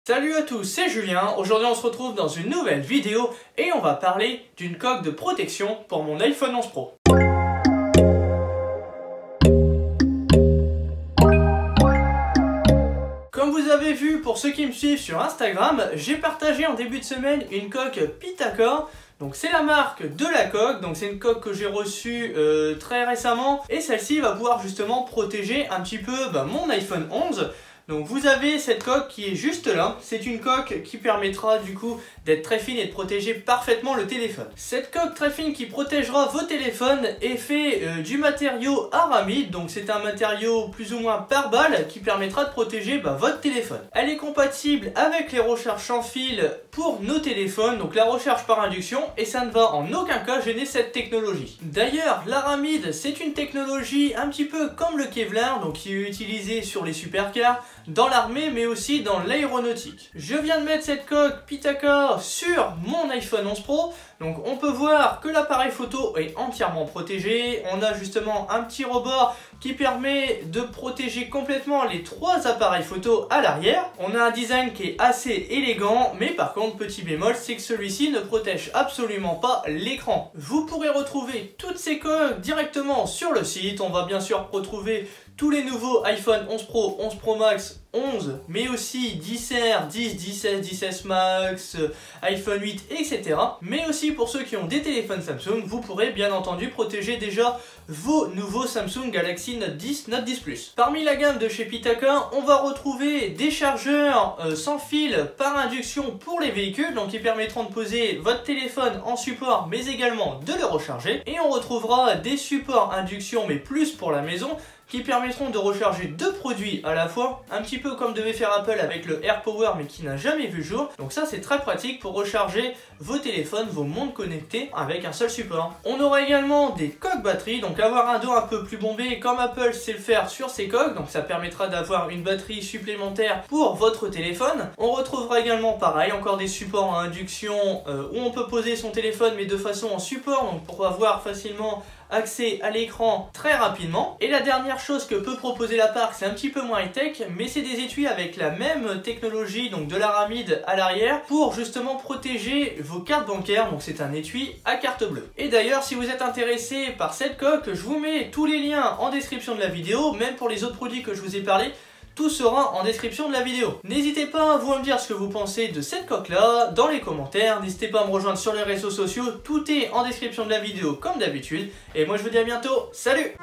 Salut à tous, c'est Julien. Aujourd'hui on se retrouve dans une nouvelle vidéo et on va parler d'une coque de protection pour mon iPhone 11 Pro. Comme vous avez vu pour ceux qui me suivent sur Instagram, j'ai partagé en début de semaine une coque Pitacor. Donc c'est la marque de la coque, donc c'est une coque que j'ai reçue très récemment et celle-ci va pouvoir justement protéger un petit peu mon iPhone 11. Donc vous avez cette coque qui est juste là, c'est une coque qui permettra du coup d'être très fine et de protéger parfaitement le téléphone. Cette coque très fine qui protégera vos téléphones est fait du matériau aramide, donc c'est un matériau plus ou moins par balle qui permettra de protéger votre téléphone. Elle est compatible avec les recharges sans fil pour nos téléphones, donc la recharge par induction, et ça ne va en aucun cas gêner cette technologie. D'ailleurs, l'aramide c'est une technologie un petit peu comme le Kevlar, donc qui est utilisé sur les supercars, dans l'armée mais aussi dans l'aéronautique. Je viens de mettre cette coque Pitacor sur mon iPhone 11 Pro. Donc on peut voir que l'appareil photo est entièrement protégé. On a justement un petit rebord qui permet de protéger complètement les trois appareils photo à l'arrière. On a un design qui est assez élégant, mais par contre petit bémol, c'est que celui-ci ne protège absolument pas l'écran. Vous pourrez retrouver toutes ces coques directement sur le site. On va bien sûr retrouver tous les nouveaux iPhone 11 Pro, 11 Pro Max, 11, mais aussi 10R, 10, 10S, 10S Max, iPhone 8, etc. Mais aussi pour ceux qui ont des téléphones Samsung, vous pourrez bien entendu protéger déjà vos nouveaux Samsung Galaxy Note 10, Note 10 Plus. Parmi la gamme de chez Pitacor, on va retrouver des chargeurs sans fil par induction pour les véhicules, donc qui permettront de poser votre téléphone en support, mais également de le recharger. Et on retrouvera des supports induction, mais plus pour la maison, qui permettront de recharger deux produits à la fois, un petit peu comme devait faire Apple avec le AirPower mais qui n'a jamais vu le jour. Donc ça c'est très pratique pour recharger vos téléphones, vos montres connectées avec un seul support. On aura également des coques batteries, donc avoir un dos un peu plus bombé comme Apple sait le faire sur ses coques, donc ça permettra d'avoir une batterie supplémentaire pour votre téléphone. On retrouvera également pareil, encore des supports à induction où on peut poser son téléphone mais de façon en support, donc pour avoir facilement accès à l'écran très rapidement. Et la dernière chose que peut proposer la marque, c'est un petit peu moins high-tech, mais c'est des étuis avec la même technologie, donc de l'aramide à l'arrière, pour justement protéger vos cartes bancaires. Donc c'est un étui à carte bleue. Et d'ailleurs, si vous êtes intéressé par cette coque, je vous mets tous les liens en description de la vidéo, même pour les autres produits que je vous ai parlé. Tout sera en description de la vidéo. N'hésitez pas vous à me dire ce que vous pensez de cette coque là dans les commentaires. N'hésitez pas à me rejoindre sur les réseaux sociaux. Tout est en description de la vidéo comme d'habitude. Et moi je vous dis à bientôt. Salut!